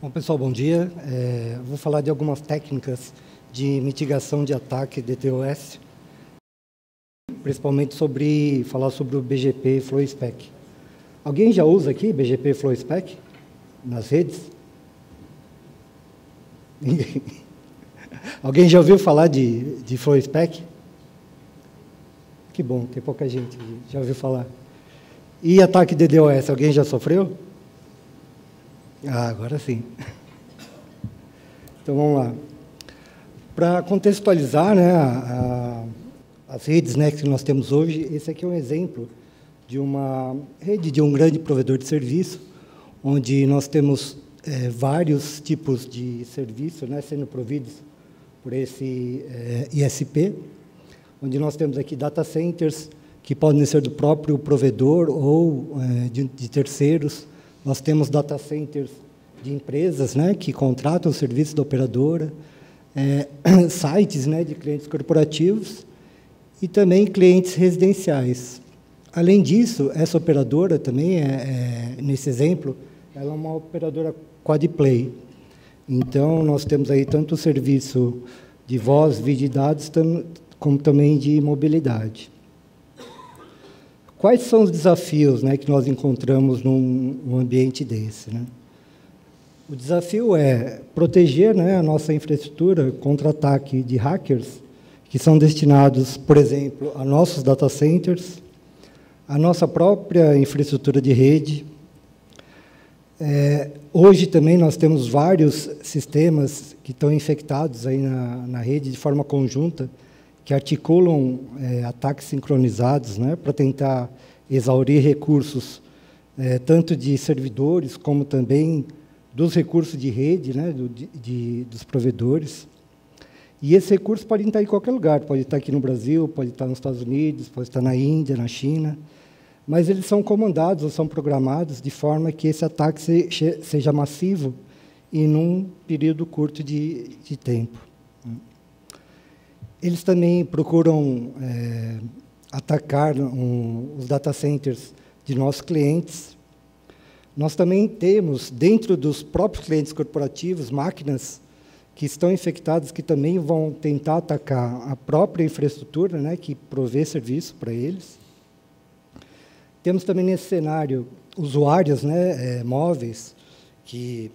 Bom, pessoal, bom dia. Vou falar de algumas técnicas de mitigação de ataque DDoS, principalmente falar sobre o BGP FlowSpec. Alguém já usa aqui BGP FlowSpec nas redes? Ninguém. Alguém já ouviu falar de FlowSpec? Que bom, tem pouca gente que já ouviu falar. E ataque DDoS, alguém já sofreu? Ah, agora sim. Então, vamos lá. Para contextualizar, né, as redes, né, que nós temos hoje, esse aqui é um exemplo de uma rede de um grande provedor de serviço, onde nós temos vários tipos de serviço, né, sendo providos por esse ISP, onde nós temos aqui data centers, que podem ser do próprio provedor ou de terceiros. Nós temos data centers de empresas, né, que contratam o serviço da operadora, sites, né, de clientes corporativos e também clientes residenciais. Além disso, essa operadora também, nesse exemplo, ela é uma operadora quad-play. Então, nós temos aí tanto o serviço de voz, vídeo e dados, como também de mobilidade. Quais são os desafios, né, que nós encontramos num ambiente desse, né? O desafio é proteger, né, a nossa infraestrutura contra ataque de hackers, que são destinados, por exemplo, a nossos data centers, a nossa própria infraestrutura de rede. Hoje também nós temos vários sistemas que estão infectados aí na rede de forma conjunta, que articulam ataques sincronizados, né, para tentar exaurir recursos, tanto de servidores, como também dos recursos de rede, né, dos provedores. E esses recursos podem estar em qualquer lugar, pode estar aqui no Brasil, pode estar nos Estados Unidos, pode estar na Índia, na China, mas eles são comandados ou são programados de forma que esse ataque seja massivo e num período curto de tempo. Eles também procuram atacar os data centers de nossos clientes. Nós também temos, dentro dos próprios clientes corporativos, máquinas que estão infectadas, que também vão tentar atacar a própria infraestrutura, né, que provê serviço para eles. Temos também, nesse cenário, usuários, né, móveis que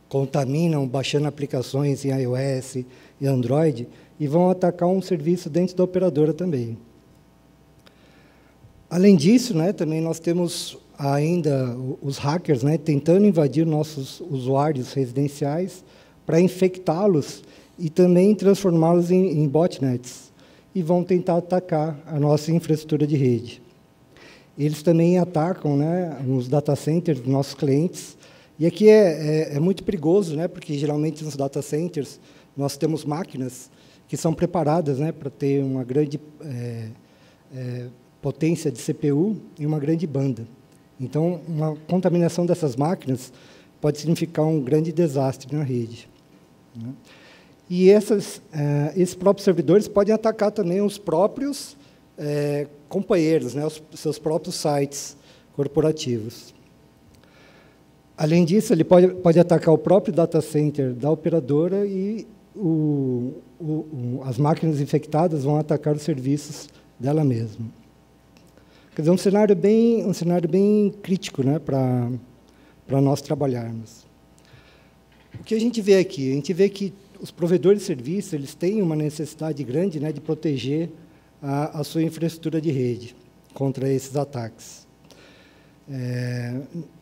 contaminam baixando aplicações em iOS e Android, e vão atacar um serviço dentro da operadora também. Além disso, né, também nós temos ainda os hackers, né, tentando invadir nossos usuários residenciais para infectá-los e também transformá-los em botnets, e vão tentar atacar a nossa infraestrutura de rede. Eles também atacam, né, os data centers dos nossos clientes, e aqui é muito perigoso, né, porque geralmente nos data centers nós temos máquinas que são preparadas, né, para ter uma grande potência de CPU e uma grande banda. Então, uma contaminação dessas máquinas pode significar um grande desastre na rede, né? E esses próprios servidores podem atacar também os próprios companheiros, né, os seus próprios sites corporativos. Além disso, ele pode atacar o próprio data center da operadora e as máquinas infectadas vão atacar os serviços dela mesma. Quer dizer, um cenário bem crítico, né, para nós trabalharmos. O que a gente vê aqui? A gente vê que os provedores de serviço eles têm uma necessidade grande, né, de proteger a sua infraestrutura de rede contra esses ataques.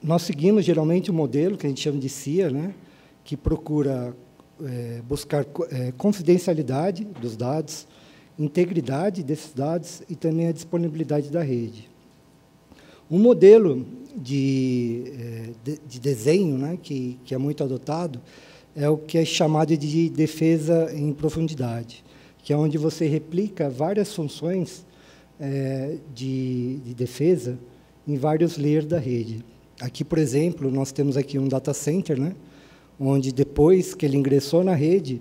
Nós seguimos, geralmente, um modelo que a gente chama de CIA, né, que procura buscar confidencialidade dos dados, integridade desses dados e também a disponibilidade da rede. Um modelo de desenho, né, que é muito adotado é o que é chamado de defesa em profundidade, que é onde você replica várias funções de defesa em vários layers da rede. Aqui, por exemplo, nós temos aqui um data center, né, onde depois que ele ingressou na rede,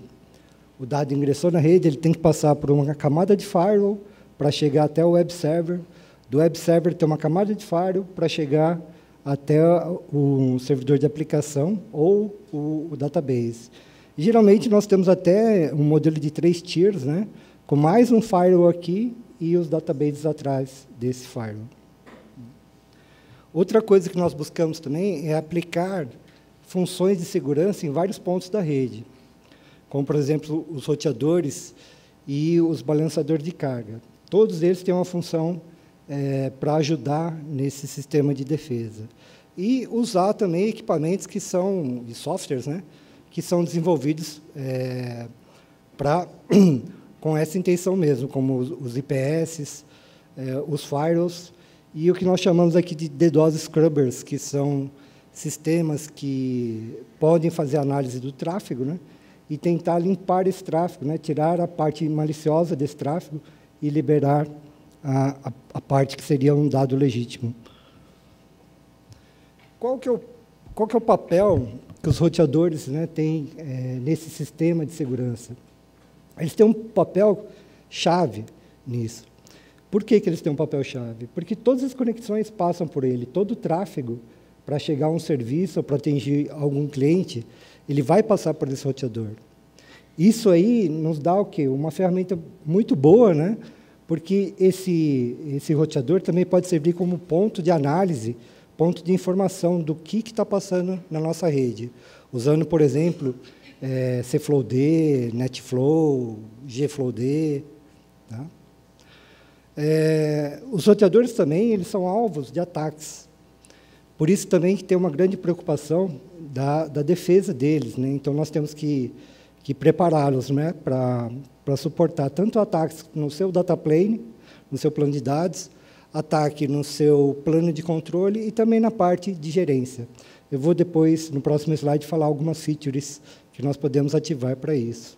o dado ingressou na rede, ele tem que passar por uma camada de firewall para chegar até o web server. Do web server tem uma camada de firewall para chegar até o servidor de aplicação ou o database. E, geralmente, nós temos até um modelo de 3 tiers, né, com mais um firewall aqui e os databases atrás desse firewall. Outra coisa que nós buscamos também é aplicar funções de segurança em vários pontos da rede, como, por exemplo, os roteadores e os balanceadores de carga. Todos eles têm uma função para ajudar nesse sistema de defesa. E usar também equipamentos que são, de softwares, né, que são desenvolvidos com essa intenção mesmo, como os IPS, os firewalls, e o que nós chamamos aqui de DDoS Scrubbers, que são sistemas que podem fazer análise do tráfego, né, e tentar limpar esse tráfego, né, tirar a parte maliciosa desse tráfego e liberar a parte que seria um dado legítimo. Qual que é o papel que os roteadores, né, têm nesse sistema de segurança? Eles têm um papel-chave nisso. Por que eles têm um papel-chave? Porque todas as conexões passam por ele, todo o tráfego, para chegar a um serviço ou para atingir algum cliente, ele vai passar por esse roteador. Isso aí nos dá o quê? Uma ferramenta muito boa, né? Porque esse roteador também pode servir como ponto de análise, ponto de informação do que está passando na nossa rede. Usando, por exemplo, CFlowD, NetFlow, GFlowD. Tá? Os roteadores também eles são alvos de ataques. Por isso também que tem uma grande preocupação da defesa deles, né? Então, nós temos que prepará-los, né, para suportar tanto ataques no seu data plane, no seu plano de dados, ataque no seu plano de controle e também na parte de gerência. Eu vou depois, no próximo slide, falar algumas features que nós podemos ativar para isso.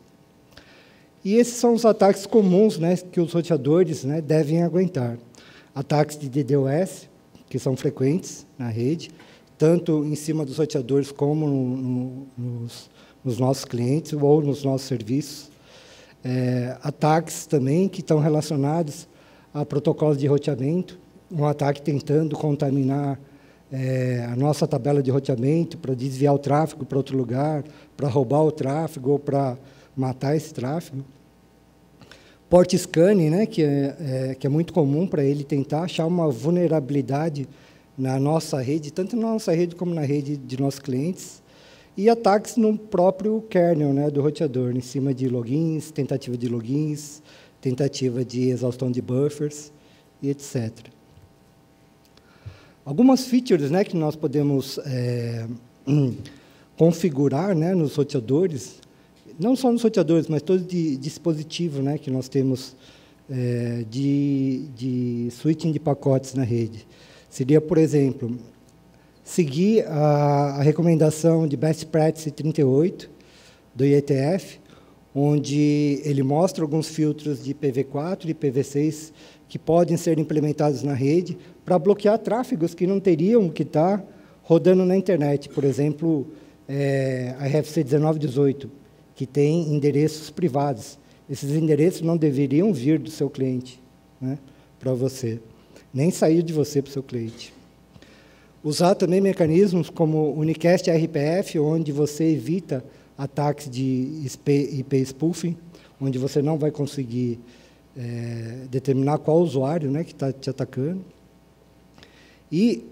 E esses são os ataques comuns, né, que os roteadores, né, devem aguentar. Ataques de DDoS, que são frequentes na rede, tanto em cima dos roteadores como nos nossos clientes ou nos nossos serviços. Ataques também que estão relacionados a protocolos de roteamento, um ataque tentando contaminar a nossa tabela de roteamento para desviar o tráfego para outro lugar, para roubar o tráfego ou para matar esse tráfego. Port scanning, né, que é muito comum para ele tentar achar uma vulnerabilidade na nossa rede, tanto na nossa rede como na rede de nossos clientes. E ataques no próprio kernel, né, do roteador, em cima de logins, tentativa de logins, tentativa de exaustão de buffers, e etc. Algumas features, né, que nós podemos configurar, né, nos roteadores, não só nos roteadores, mas todo de dispositivo, né, que nós temos de switching de pacotes na rede. Seria, por exemplo, seguir a recomendação de Best Practice 38 do IETF, onde ele mostra alguns filtros de IPv4 e IPv6 que podem ser implementados na rede para bloquear tráfegos que não teriam que estar rodando na internet. Por exemplo, a RFC 1918, que tem endereços privados. Esses endereços não deveriam vir do seu cliente, né, para você, nem sair de você para o seu cliente. Usar também mecanismos como Unicast RPF, onde você evita ataques de IP spoofing, onde você não vai conseguir determinar qual usuário, né, que está te atacando. E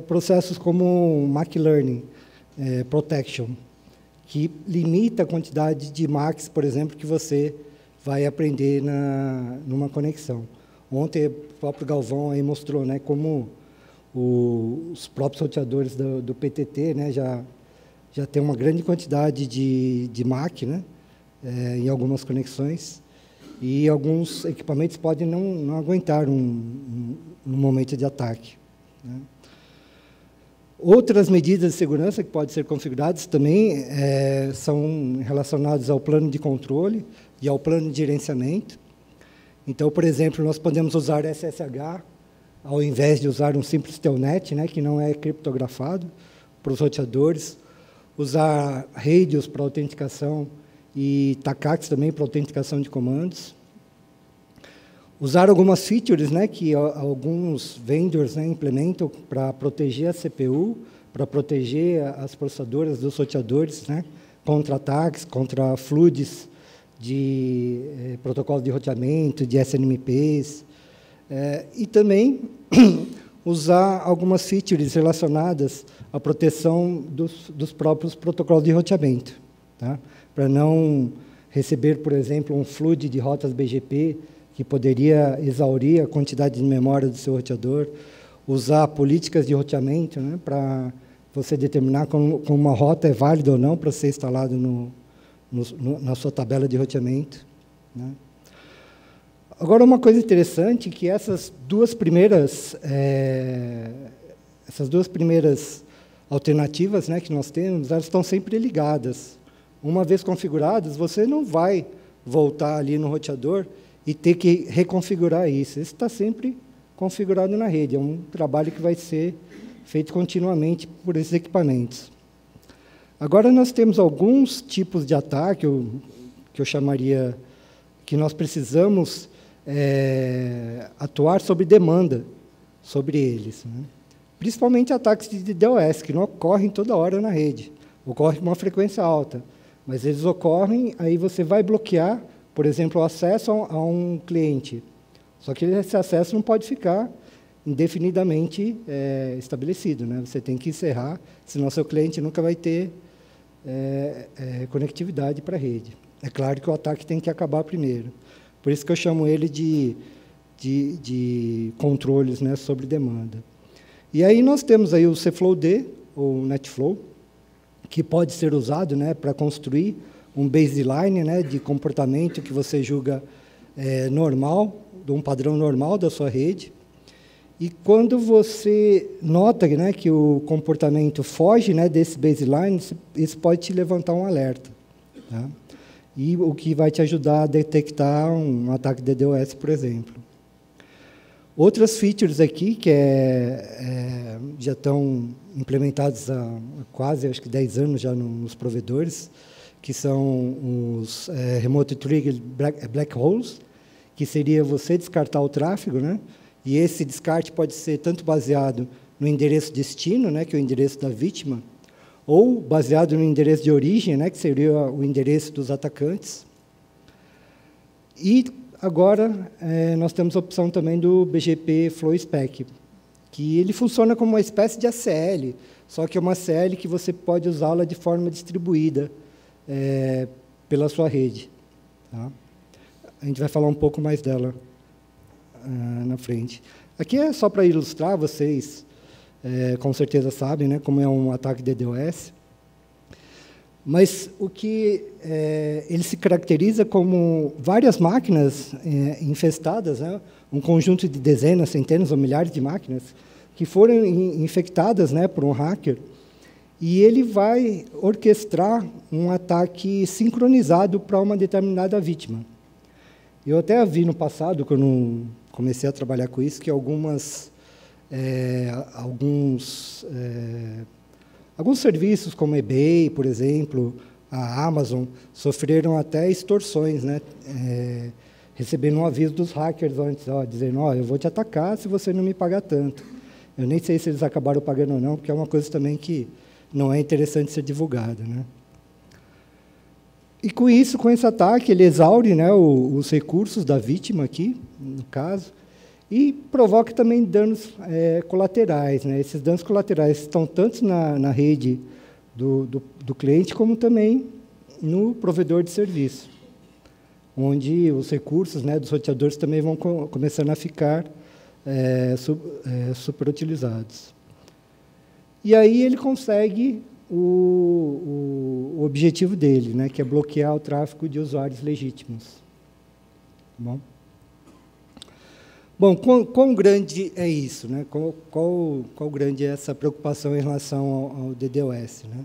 processos como MAC Learning Protection, que limita a quantidade de MACs, por exemplo, que você vai aprender numa conexão. Ontem, o próprio Galvão aí mostrou, né, como os próprios roteadores do PTT, né, já tem uma grande quantidade de MAC, né, em algumas conexões, e alguns equipamentos podem não aguentar um momento de ataque, né. Outras medidas de segurança que podem ser configuradas também são relacionadas ao plano de controle e ao plano de gerenciamento. Então, por exemplo, nós podemos usar SSH ao invés de usar um simples telnet, né, que não é criptografado, para os roteadores, usar radios para autenticação e TACACs também para autenticação de comandos. Usar algumas features, né, que alguns vendors, né, implementam para proteger a CPU, para proteger as processadoras dos roteadores, né, contra ataques, contra floods de protocolos de roteamento, de SNMPs, e também usar algumas features relacionadas à proteção dos próprios protocolos de roteamento, tá? Para não receber, por exemplo, um flood de rotas BGP que poderia exaurir a quantidade de memória do seu roteador, usar políticas de roteamento, né, para você determinar como uma rota é válida ou não para ser instalado na sua tabela de roteamento, né. Agora, uma coisa interessante é que essas duas primeiras alternativas, né, que nós temos, elas estão sempre ligadas. Uma vez configuradas, você não vai voltar ali no roteador e ter que reconfigurar isso. Isso está sempre configurado na rede. É um trabalho que vai ser feito continuamente por esses equipamentos. Agora, nós temos alguns tipos de ataque, que eu chamaria, que nós precisamos atuar sob demanda sobre eles, né? Principalmente ataques de DDoS, que não ocorrem toda hora na rede, ocorrem com uma frequência alta, mas eles ocorrem, aí você vai bloquear, por exemplo, o acesso a um cliente. Só que esse acesso não pode ficar indefinidamente estabelecido, né? Você tem que encerrar, senão seu cliente nunca vai ter conectividade para a rede. É claro que o ataque tem que acabar primeiro. Por isso que eu chamo ele de controles, né, sobre demanda. E aí nós temos aí o CFlow-D, ou NetFlow, que pode ser usado, né, para construir um baseline, né, de comportamento que você julga normal, de um padrão normal da sua rede. E quando você nota, né, que o comportamento foge, né, desse baseline, isso pode te levantar um alerta, tá? E o que vai te ajudar a detectar um ataque de DDoS, por exemplo. Outras features aqui que já estão implementadas há quase, acho que 10 anos já nos provedores, que são os Remote Triggered Black Holes, que seria você descartar o tráfego, né? E esse descarte pode ser tanto baseado no endereço destino, né, que é o endereço da vítima, ou baseado no endereço de origem, né, que seria o endereço dos atacantes. E agora nós temos a opção também do BGP Flow Spec, que ele funciona como uma espécie de ACL, só que é uma ACL que você pode usá-la de forma distribuída pela sua rede, tá? A gente vai falar um pouco mais dela na frente. Aqui é só para ilustrar, vocês com certeza sabem, né, como é um ataque de DDoS, mas o que ele se caracteriza como várias máquinas infestadas, né, um conjunto de dezenas, centenas ou milhares de máquinas que foram infectadas, né, por um hacker, e ele vai orquestrar um ataque sincronizado para uma determinada vítima. Eu até vi no passado, quando comecei a trabalhar com isso, que alguns serviços, como eBay, por exemplo, a Amazon, sofreram até extorsões, né? Recebendo um aviso dos hackers antes, dizendo, eu vou te atacar se você não me pagar tanto. Eu nem sei se eles acabaram pagando ou não, porque é uma coisa também que não é interessante ser divulgada, né? E com isso, com esse ataque, ele exaure, né, os recursos da vítima aqui, no caso, e provoca também danos colaterais, né? Esses danos colaterais estão tanto na rede do cliente, como também no provedor de serviço, onde os recursos, né, dos roteadores também vão começando a ficar superutilizados. E aí ele consegue o objetivo dele, né, que é bloquear o tráfego de usuários legítimos. Tá bom, quão grande é isso, né? Qual grande é essa preocupação em relação ao DDoS, né?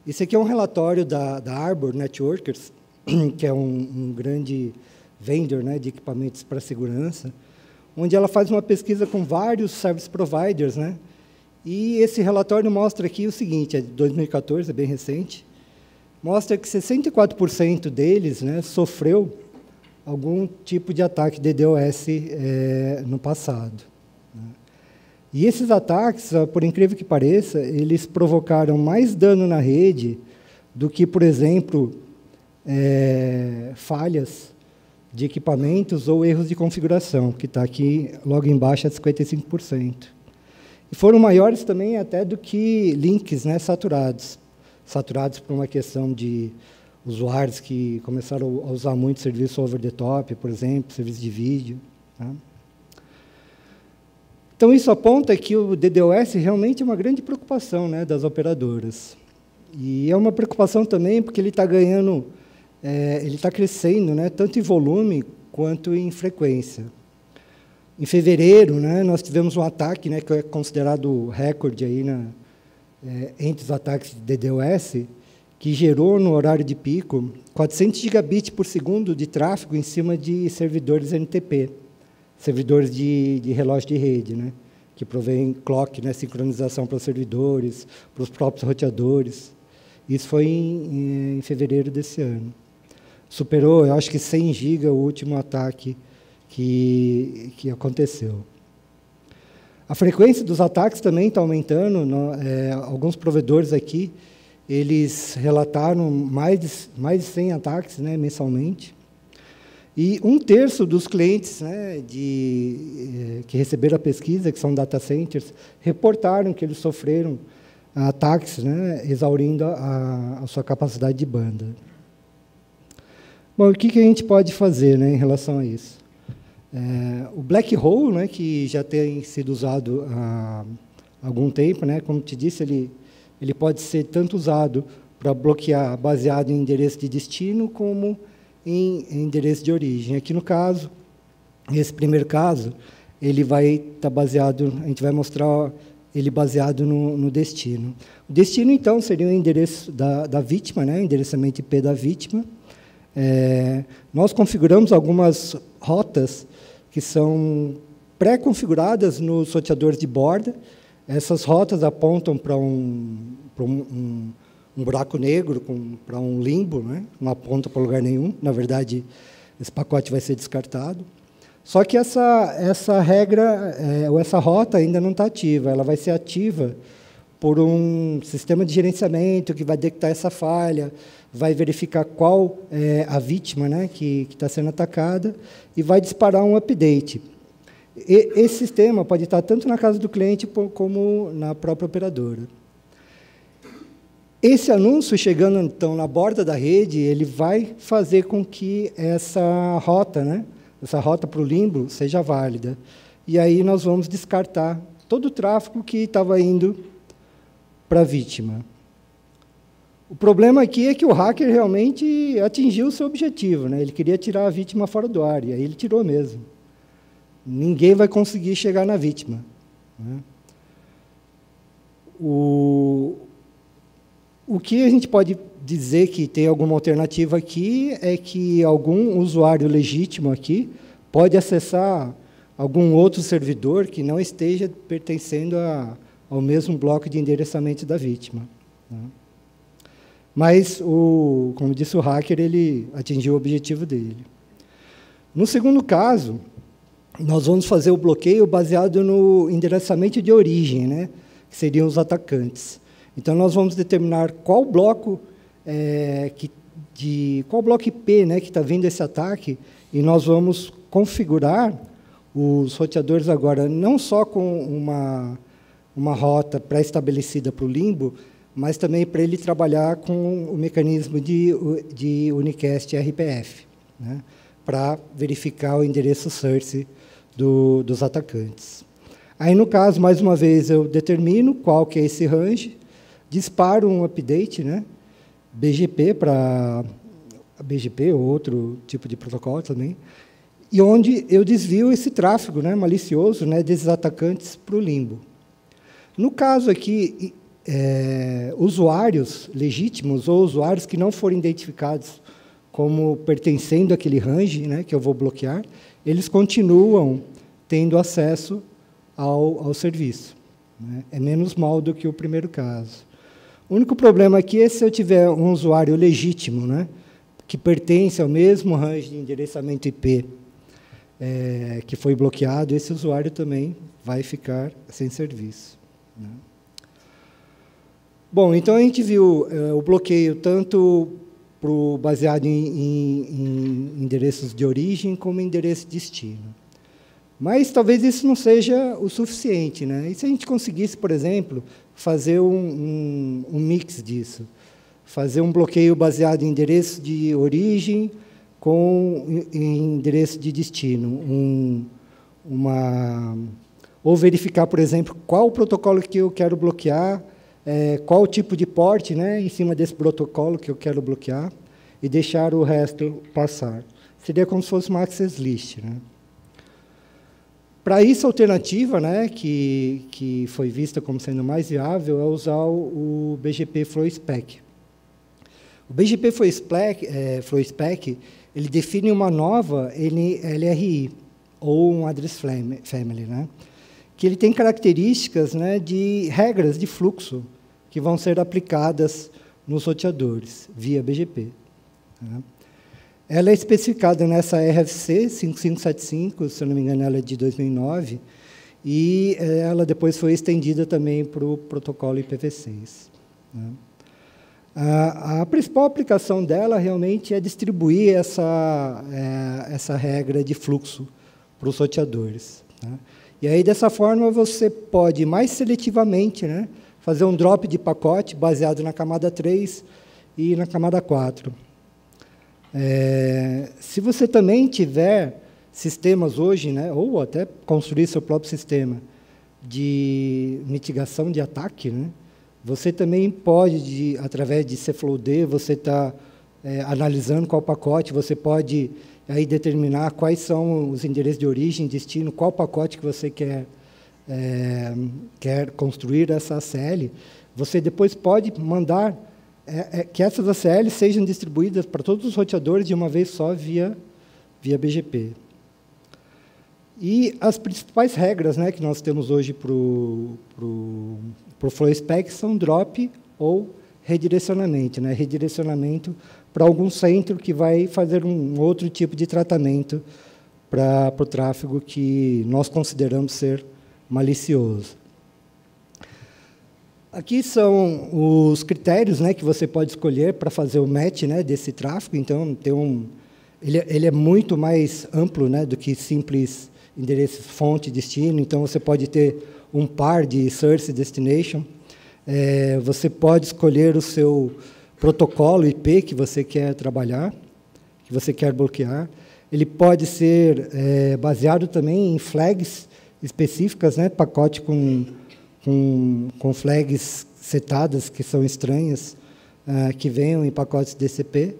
Esse aqui é um relatório da Arbor Networkers, que é um grande vendor, né, de equipamentos para segurança, onde ela faz uma pesquisa com vários service providers, né? E esse relatório mostra aqui o seguinte, é de 2014, é bem recente, mostra que 64% deles, né, sofreu algum tipo de ataque DDoS no passado. E esses ataques, por incrível que pareça, eles provocaram mais dano na rede do que, por exemplo, falhas de equipamentos ou erros de configuração, que está aqui logo embaixo a 55%. E foram maiores também até do que links, né, saturados por uma questão de usuários que começaram a usar muito serviço over the top, por exemplo, serviço de vídeo. Tá? Então, isso aponta que o DDoS realmente é uma grande preocupação, né, das operadoras. E é uma preocupação também porque ele está ganhando, ele está crescendo, né, tanto em volume quanto em frequência. Em fevereiro, né, nós tivemos um ataque, né, que é considerado recorde aí entre os ataques de DDoS, que gerou, no horário de pico, 400 gigabits por segundo de tráfego em cima de servidores NTP, servidores de relógio de rede, né, que provém clock, né, sincronização para os servidores, para os próprios roteadores. Isso foi em fevereiro desse ano. Superou, eu acho que 100 GB o último ataque que aconteceu. A frequência dos ataques também está aumentando. Alguns provedores aqui, eles relataram mais de 100 ataques, né, mensalmente. E 1/3 dos clientes, né, que receberam a pesquisa, que são data centers, reportaram que eles sofreram ataques, né, exaurindo a sua capacidade de banda. Bom, o que a gente pode fazer, né, em relação a isso? O black hole, né, que já tem sido usado há algum tempo, né, como te disse, ele pode ser tanto usado para bloquear baseado em endereço de destino como em endereço de origem. Aqui no caso, esse primeiro caso, ele vai estar baseado, a gente vai mostrar ele baseado no destino. O destino, então, seria o endereço da vítima, né, o endereçamento IP da vítima. Nós configuramos algumas rotas que são pré-configuradas nos roteadores de borda. Essas rotas apontam para um buraco negro, para um limbo, né? Não aponta para lugar nenhum. Na verdade, esse pacote vai ser descartado. Só que essa regra, ou essa rota ainda não está ativa. Ela vai ser ativa por um sistema de gerenciamento que vai detectar essa falha, vai verificar qual é a vítima, né, que está sendo atacada, e vai disparar um update. Esse sistema pode estar tanto na casa do cliente como na própria operadora. Esse anúncio, chegando, então, na borda da rede, ele vai fazer com que essa rota para o limbo, seja válida. E aí nós vamos descartar todo o tráfego que estava indo para a vítima. O problema aqui é que o hacker realmente atingiu o seu objetivo, né? Ele queria tirar a vítima fora do ar, e aí ele tirou mesmo. Ninguém vai conseguir chegar na vítima, né? O que a gente pode dizer que tem alguma alternativa aqui é que algum usuário legítimo aqui pode acessar algum outro servidor que não esteja pertencendo ao mesmo bloco de endereçamento da vítima, né? Mas, como disse o hacker, ele atingiu o objetivo dele. No segundo caso, nós vamos fazer o bloqueio baseado no endereçamento de origem, né, que seriam os atacantes. Então, nós vamos determinar qual bloco qual bloco IP, né, que está vindo esse ataque, e nós vamos configurar os roteadores agora não só com uma rota pré-estabelecida para o limbo, mas também para ele trabalhar com o mecanismo de unicast RPF, né, para verificar o endereço source dos atacantes. Aí, no caso, mais uma vez, eu determino qual que é esse range, disparo um update, né, BGP para BGP ou outro tipo de protocolo também, e onde eu desvio esse tráfego, né, malicioso, né, desses atacantes para o limbo. No caso aqui, usuários legítimos ou usuários que não forem identificados como pertencendo àquele range, né, que eu vou bloquear, eles continuam tendo acesso ao serviço, né? É menos mal do que o primeiro caso. O único problema aqui é se eu tiver um usuário legítimo, né, que pertence ao mesmo range de endereçamento IP que foi bloqueado, esse usuário também vai ficar sem serviço, né? Bom, então a gente viu o bloqueio tanto baseado em endereços de origem como endereço de destino. Mas talvez isso não seja o suficiente, né? E se a gente conseguisse, por exemplo, fazer um mix disso? Fazer um bloqueio baseado em endereço de origem com endereço de destino. Ou verificar, por exemplo, qual o protocolo que eu quero bloquear, qual o tipo de porte, né, em cima desse protocolo que eu quero bloquear, e deixar o resto passar. Seria como se fosse uma access list, né? Para isso, a alternativa, né, que foi vista como sendo mais viável é usar o BGP FlowSpec. O BGP FlowSpec ele define uma nova LRI, ou um Address Family, né, que ele tem características, né, de regras de fluxo que vão ser aplicadas nos roteadores, via BGP. Né. Ela é especificada nessa RFC 5575, se eu não me engano, ela é de 2009, e ela depois foi estendida também para o protocolo IPv6. Né. A principal aplicação dela realmente é distribuir essa regra de fluxo para os roteadores. Né. E aí, dessa forma, você pode, mais seletivamente, né, fazer um drop de pacote baseado na camada 3 e na camada 4. Se você também tiver sistemas hoje, né, ou até construir seu próprio sistema de mitigação de ataque, né, você também pode, através de CFlowD, você está analisando qual pacote, você pode aí determinar quais são os endereços de origem, destino, qual pacote que você quer construir essa ACL. Você depois pode mandar que essas ACLs sejam distribuídas para todos os roteadores de uma vez só via BGP. E as principais regras, né, que nós temos hoje para o FlowSpec são drop ou redirecionamento, né, redirecionamento para algum centro que vai fazer um outro tipo de tratamento para o tráfego que nós consideramos ser malicioso. Aqui são os critérios, né, que você pode escolher para fazer o match, né, desse tráfego. Então, ele é muito mais amplo, né, do que simples endereços fonte, destino. Então, você pode ter um par de source e destination. Você pode escolher o seu protocolo IP que você quer trabalhar, que você quer bloquear. Ele pode ser baseado também em flags específicas, né, pacote com flags setadas que são estranhas, que venham em pacotes DCP.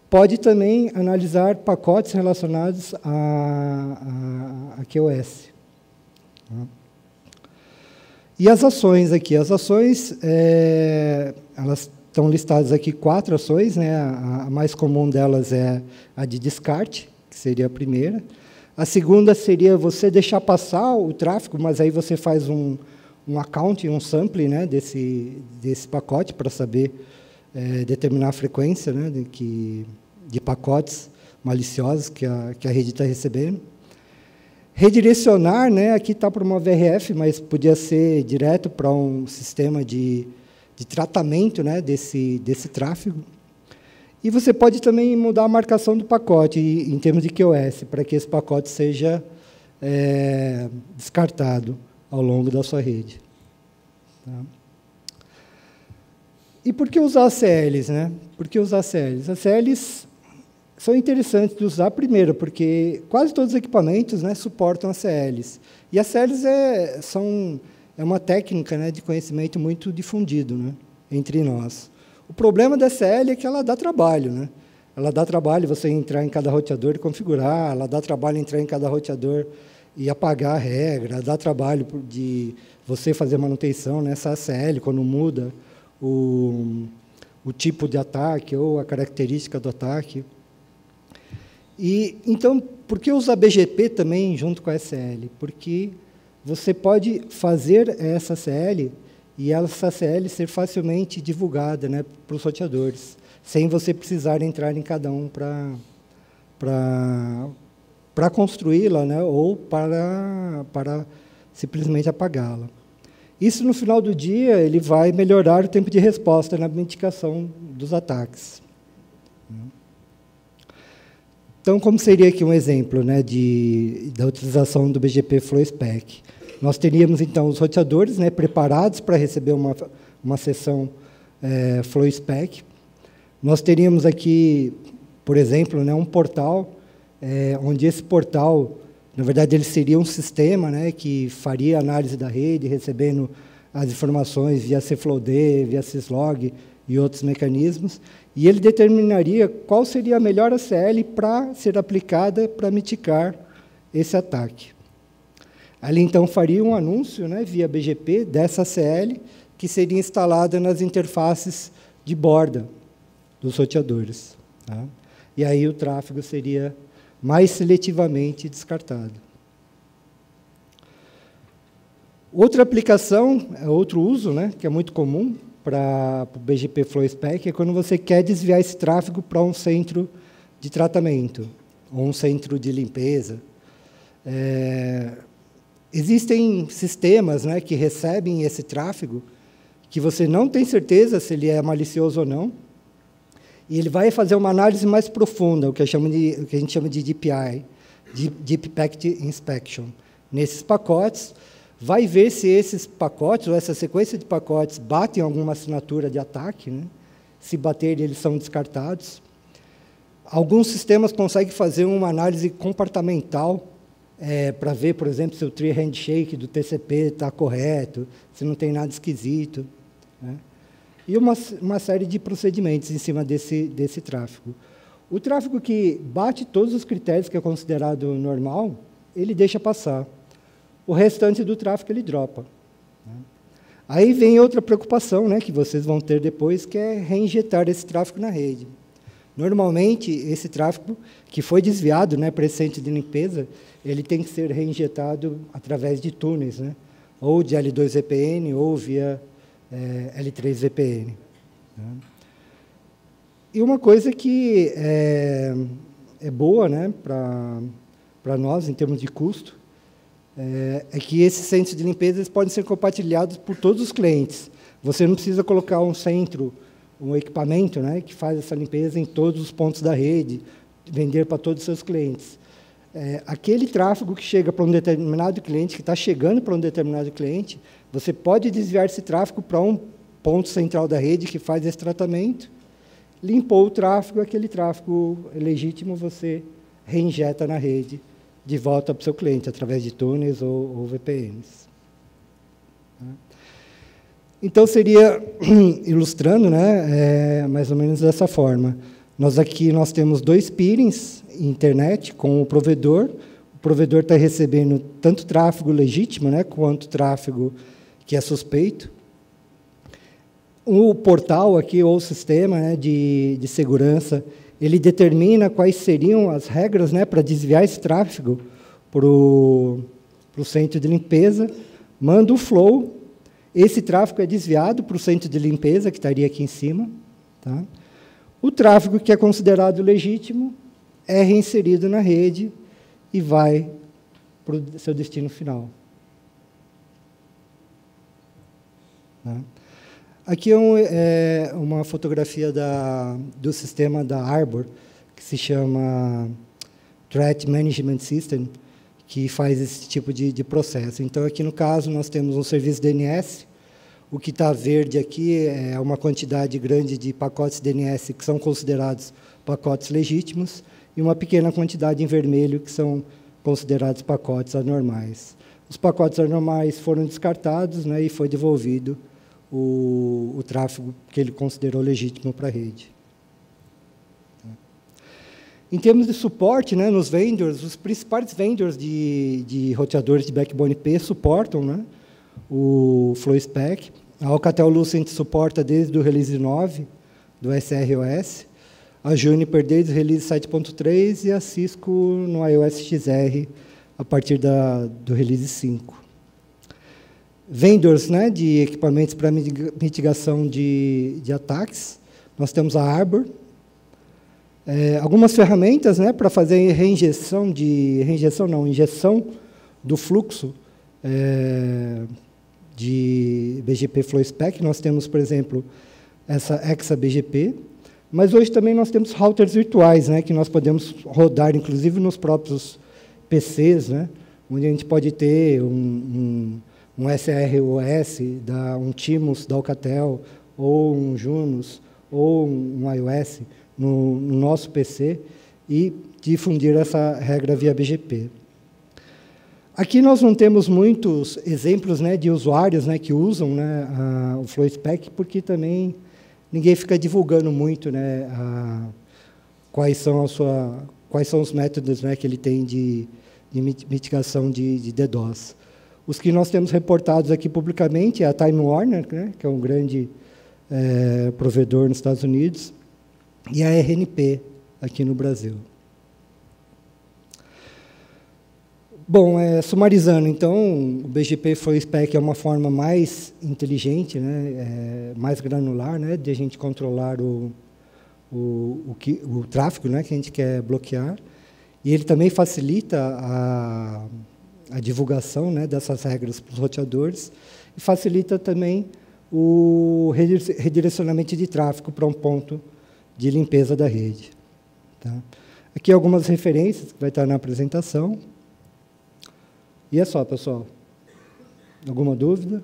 Pode também analisar pacotes relacionados a QoS. E as ações aqui. As ações, elas estão listadas aqui 4 ações, né? A mais comum delas é a de descarte, que seria a primeira. A segunda seria você deixar passar o tráfego, mas aí você faz um account, um sample, né, desse pacote para saber determinar a frequência, né, de pacotes maliciosos que a rede está recebendo. Redirecionar, né, aqui está para uma VRF, mas podia ser direto para um sistema de tratamento, né, desse tráfego. E você pode também mudar a marcação do pacote em termos de QoS, para que esse pacote seja descartado ao longo da sua rede. Tá? E por que usar ACLs, né? Por que usar ACLs? ACLs são interessantes de usar, primeiro, porque quase todos os equipamentos, né, suportam ACLs. E ACLs é uma técnica, né, de conhecimento muito difundido, né, entre nós. O problema da ACL é que ela dá trabalho, né? Ela dá trabalho você entrar em cada roteador e configurar, ela dá trabalho entrar em cada roteador e apagar a regra, dá trabalho de você fazer manutenção nessa ACL quando muda o tipo de ataque ou a característica do ataque. E, então, por que usar BGP também junto com a ACL? Porque você pode fazer essa ACL e essa ACL ser facilmente divulgada, né, para os roteadores. sem você precisar entrar em cada um para construí-la, né, ou para simplesmente apagá-la. Isso, no final do dia, ele vai melhorar o tempo de resposta na mitigação dos ataques. Então, como seria aqui um exemplo, né, da utilização do BGP FlowSpec? Nós teríamos, então, os roteadores, né, preparados para receber uma sessão FlowSpec. Nós teríamos aqui, por exemplo, né, um portal, onde esse portal, na verdade, ele seria um sistema, né, que faria análise da rede, recebendo as informações via CFlowD, via Syslog e outros mecanismos, e ele determinaria qual seria a melhor ACL para ser aplicada para mitigar esse ataque. Ali, então, faria um anúncio, né, via BGP dessa ACL, que seria instalada nas interfaces de borda dos roteadores. Tá? E aí o tráfego seria mais seletivamente descartado. Outra aplicação, outro uso, né, que é muito comum para o BGP FlowSpec, é quando você quer desviar esse tráfego para um centro de tratamento, ou um centro de limpeza. Existem sistemas, né, que recebem esse tráfego, que você não tem certeza se ele é malicioso ou não, e ele vai fazer uma análise mais profunda, o que a gente chama de DPI, Deep Packet Inspection. Nesses pacotes, vai ver se esses pacotes, ou essa sequência de pacotes, batem alguma assinatura de ataque, né? Se bater, eles são descartados. Alguns sistemas conseguem fazer uma análise comportamental, para ver, por exemplo, se o tree handshake do TCP está correto, se não tem nada esquisito, né? E uma série de procedimentos em cima desse tráfego. O tráfego que bate todos os critérios que é considerado normal, ele deixa passar. O restante do tráfego ele dropa, né? Aí vem outra preocupação, né, que vocês vão ter depois, que é reinjetar esse tráfego na rede. Normalmente, esse tráfego que foi desviado, né, para esse centro de limpeza, ele tem que ser reinjetado através de túneis, né, ou de L2 VPN ou via L3 VPN. Né. E uma coisa que é boa, né, para nós, em termos de custo, é que esses centros de limpeza eles podem ser compartilhados por todos os clientes. Você não precisa colocar um equipamento, né, que faz essa limpeza em todos os pontos da rede, vender para todos os seus clientes. Aquele tráfego que chega para um determinado cliente, que está chegando para um determinado cliente, você pode desviar esse tráfego para um ponto central da rede que faz esse tratamento, limpou o tráfego, aquele tráfego legítimo você reinjeta na rede, de volta para o seu cliente, através de túneis ou VPNs. Então, seria, ilustrando, né, mais ou menos dessa forma. Nós temos 2 peerings, internet, com o provedor. O provedor está recebendo tanto tráfego legítimo, né, quanto tráfego que é suspeito. O portal aqui, ou o sistema, né, de segurança, ele determina quais seriam as regras, né, para desviar esse tráfego para o centro de limpeza, manda o flow, esse tráfego é desviado para o centro de limpeza, que estaria aqui em cima. Tá? O tráfego que é considerado legítimo é reinserido na rede e vai para o seu destino final. Tá? Aqui é uma fotografia do sistema da Arbor, que se chama Threat Management System, que faz esse tipo de processo. Então, aqui no caso, nós temos um serviço DNS. O que está verde aqui é uma quantidade grande de pacotes DNS que são considerados pacotes legítimos e uma pequena quantidade em vermelho que são considerados pacotes anormais. Os pacotes anormais foram descartados, né, e foi devolvido o tráfego que ele considerou legítimo para a rede. Em termos de suporte, né, nos vendors, os principais vendors de roteadores de backbone IP suportam, né, o FlowSpec. A Alcatel-Lucent suporta desde o release 9 do SROS, a Juniper desde o release 7.3 e a Cisco no iOS XR a partir do release 5. Vendors, né, de equipamentos para mitigação de ataques, nós temos a Arbor, algumas ferramentas, né, para fazer injeção do fluxo de BGP Flow Spec. Nós temos, por exemplo, essa ExaBGP, mas hoje também nós temos routers virtuais, né, que nós podemos rodar, inclusive, nos próprios PCs, né, onde a gente pode ter um SROS, um Timos da Alcatel, ou um Junos, ou um iOS no nosso PC e difundir essa regra via BGP. Aqui nós não temos muitos exemplos, né, de usuários, né, que usam, né, o Flow Spec, porque também ninguém fica divulgando muito, né, quais são os métodos, né, que ele tem de mitigação de DDoS. Os que nós temos reportados aqui publicamente é a Time Warner, né, que é um grande provedor nos Estados Unidos, e a RNP, aqui no Brasil. Bom, sumarizando, então, o BGP Flow Spec é uma forma mais inteligente, né, mais granular, né, de a gente controlar o tráfego, né, que a gente quer bloquear, e ele também facilita a divulgação, né, dessas regras para os roteadores, e facilita também o redirecionamento de tráfego para um ponto de limpeza da rede. Tá? Aqui algumas referências que vai estar na apresentação. E é só, pessoal. Alguma dúvida?